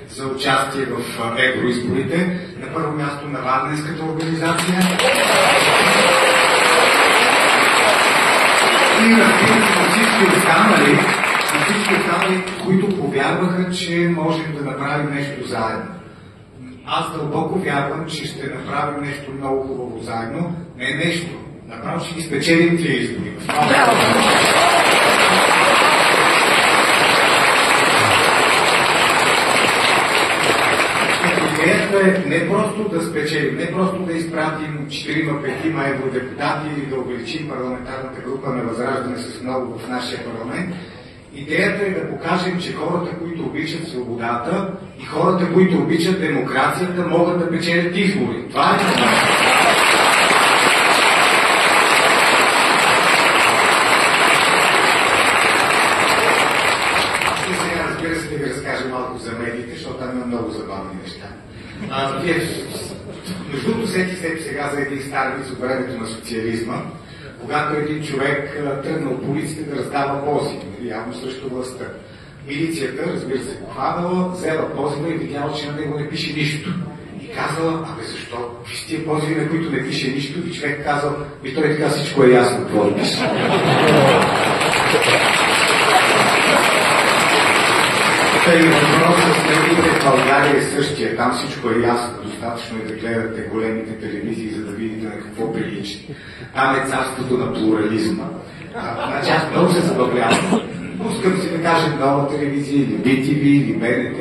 За участие в евроизборите. На първо място на Варненската организация. И на всички останали, които повярваха, че можем да направим нещо заедно. Аз дълбоко вярвам, че ще направим нещо много хубаво заедно. Не нещо. Направо ще ги спечелим тия избори. Идеята е не просто да спечелим, не просто да изпратим 4-5 евродепутати или да увеличим парламентарната група на Възраждане с много в нашия парламент. Идеята е да покажем, че хората, които обичат свободата и хората, които обичат демокрацията, могат да печелят избори. Това е разбира се, да ви разкажа малко за медиите, защото там има много забавни неща. Между другото, всеки сега за един стар виц от времето на социализма, когато един човек тръгнал по улиците да раздава пози, явно срещу властта. Милицията, разбира се, хванала, взела позива и видяла, че на него не пише нищо. И казала, защо? С тия позиви, на които не пише нищо, и човек казал, той така всичко е ясно, какво да пише. И въпросът с медиите в България е същия. Там всичко е ясно. Достатъчно е да гледате големите телевизии, за да видите на какво прилича. Там е царството на плурализма. Значи аз много се забавлявам. Пускам си да кажем нова телевизия, или BTV, или БНТ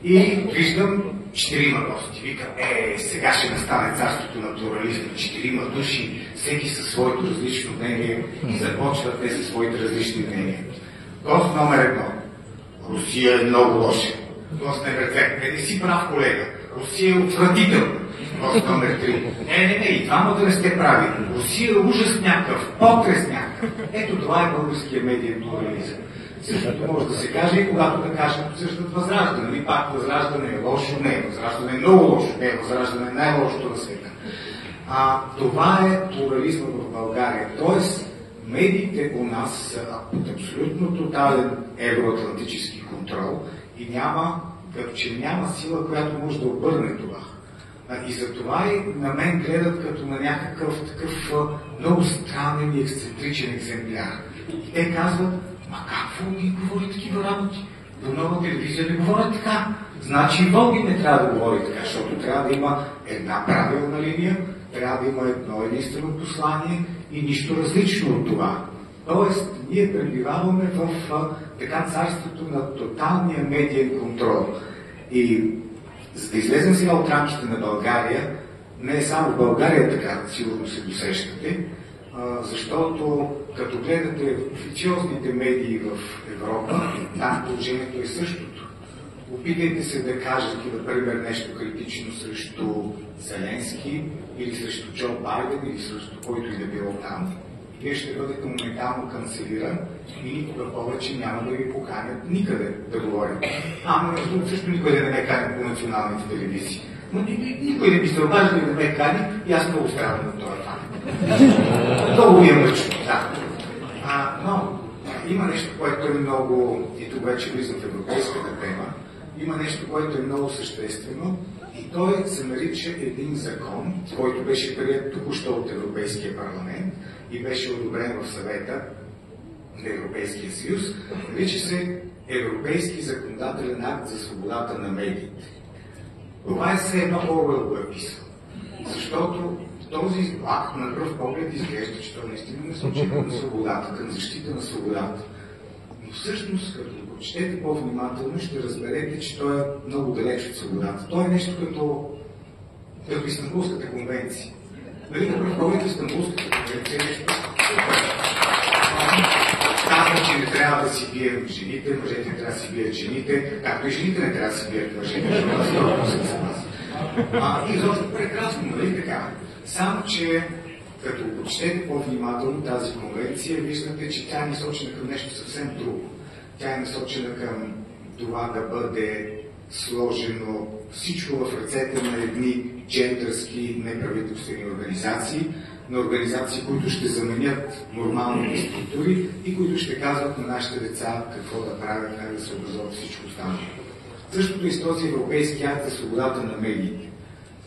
и виждам 4 гости. Викам, сега ще настане царството на плурализма. 4 души, всеки със своето различно мнение и започват те със своите различни мнения. Гост номер 1. Русия е много лоша. Гост номер 2. Не си прав, колега. Русия е отвратителна. Гост номер 3. Не, и двама да не сте прави. Русия е ужас някакъв, потрес някакъв. Ето това е българския медиен плурализъм. Същото може да се каже и когато да кажем същото Възраждане. Нали пак Възраждане е лошо? Не. Възраждане е много лошо. Не. Възраждане е най-лошото на света. Това е плурализма в България. Тоест, медиите у нас са под абсолютно тотален евроатлантически контрол и няма сила, която може да обърне това. И затова и на мен гледат като на някакъв такъв много странен и ексцентричен екземпляр. И те казват, какво ги говори такива работи? По нова телевизия не говорят така. Значи и Волги не трябва да говори така, защото трябва да има една правилна линия, трябва да има едно единствено послание и нищо различно от това. Тоест, ние пребиваваме в така царството на тоталния медиен контрол. И за да излезем сега от рамките на България, не е само в България така, сигурно се досещате, защото като гледате официозните медии в Европа, там положението е същото. Опитайте се да кажете, например, нещо критично срещу Зеленски или срещу Джо Байден или срещу който и да било там. Вие ще бъдете моментално канцелиран и никога повече няма да ви поканят никъде да говорите. Между другото също никой да не ме кани по националните телевизии. Но никой не би се обажда да ме кани и аз много страдам от този факт. Много ми е мъчно, да. Но има нещо, което е много, и тук вече влизам в европейската тема, има нещо, което е много съществено и той се нарича един закон, който беше приет току-що от Европейския парламент и беше одобрен в съвета на Европейския съюз. Нарича се Европейски законодателен акт за свободата на медиите. Това е все едно Оруел го е писал. Защото този акт на пръв поглед изглежда, че той наистина насочи към свободата, към защита на свободата. Но всъщност, като го четете по-внимателно, ще разберете, че той е много далеч от свободата. Той е нещо като Истанбулската конвенция. Нали, на пръв поглед Истанбулската конвенция е нещо казва, че не трябва да си бием жените, мъжете не трябва да си бият жените, както и жените не трябва да си бият мъжете, защото аз много се съгласен. И изобщо прекрасно, нали така? Само, че като го четете по-внимателно тази конвенция, виждате, че тя е насочена към нещо съвсем друго. Тя е насочена към това да бъде сложено всичко в ръцете на едни джендърски неправителствени организации, на организации, които ще заменят нормалните структури и които ще казват на нашите деца какво да правят, как да се образуват всичко останало. Същото и с този Европейски акт за свободата на медиите.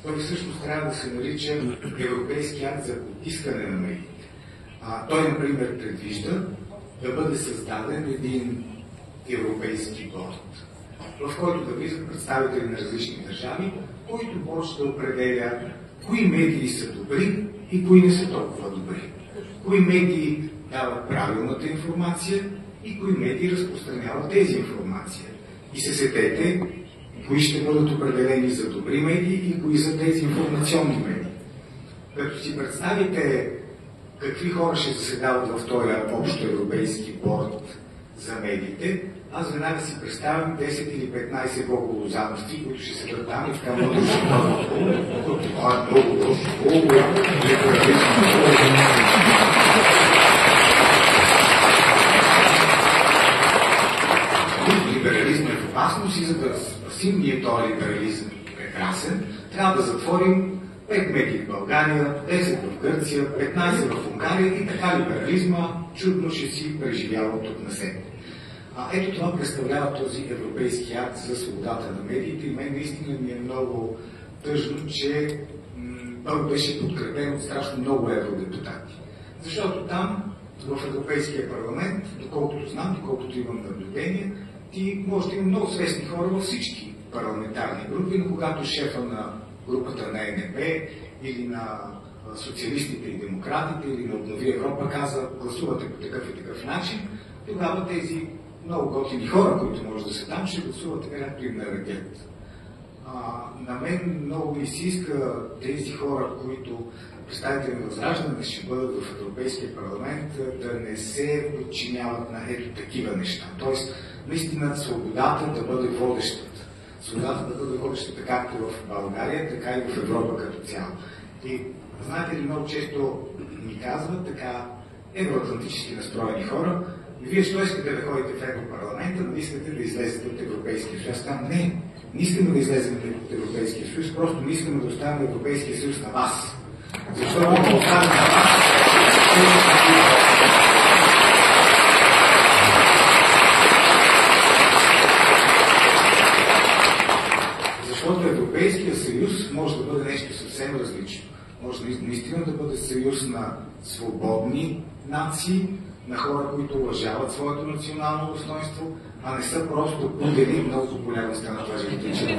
Той всъщност трябва да се нарича Европейски акт за потискане на медиите. Той, например, предвижда да бъде създаден един европейски борд, в който да влизат представители на различни държави, който борд ще определя кои медии са добри и кои не са толкова добри. Кои медии дават правилната информация и кои медии разпространяват тези информация. И се сетете, кои ще бъдат определени за добри медии и кои за тези информационни медии. Като си представите какви хора ще заседават в този общо европейски борд за медиите, аз веднага си представям 10 или 15 боголозановци, които ще седат там и така много това е много лошо. Либерализм е в опасност и за да спасим ние този либерализм прекрасен, трябва да затворим 5 медии в България, 10 в Гърция, 15 в Унгария и така либерализма чудно ще си преживява от тук насетне. Ето това представлява този Европейски акт за свободата на медиите и мен наистина ми е много тъжно, че той беше подкрепен от страшно много евродепутати. Защото там, в Европейския парламент, доколкото знам, доколкото имам наблюдение, ти може да има много свестни хора във всички парламентарни групи, но когато шефа на групата на ЕНП или на социалистите и демократите или на Обнови Европа каза, гласувате по такъв и такъв начин, тогава тези много готини хора, които може да са там, ще гласуват така, както им наредят. На мен много ми се иска тези хора, които представители на Възраждане ще бъдат в Европейския парламент, да не се подчиняват на ето такива неща. Тоест, наистина, свободата да бъде водещата. Свободата да бъде водещата както в България, така и в Европа като цяло. И знаете ли, много често ми казват така евроатлантически настроени хора, и вие що искате да ходите в Европарламента, но искате да излезете от Европейския съюз. Аз казвам, не искаме да излезем от Европейския съюз, просто не искаме да оставим Европейския съюз на вас. Защото да оставим на вас, защото Европейския съюз може да бъде нещо съвсем различно. Може наистина да бъде съюз на свободни нации, на хора, които уважават своето национално достоинство, а не са просто пудели, много популярно стана това житичен.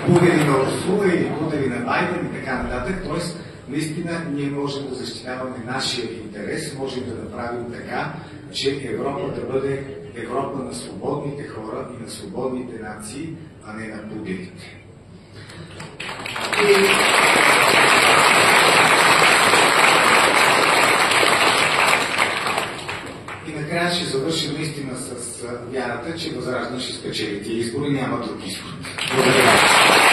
Пудели на Урсула или пудели на Байден и така нататък. Тоест, наистина ние можем да защитаваме нашия интерес, можем да направим така, че Европа да бъде Европа на свободните хора и на свободните нации, а не на пуделите. И накрая ще завършим наистина с вярата, че Възраждане ще спечели тези избори, няма друг изход. Благодаря.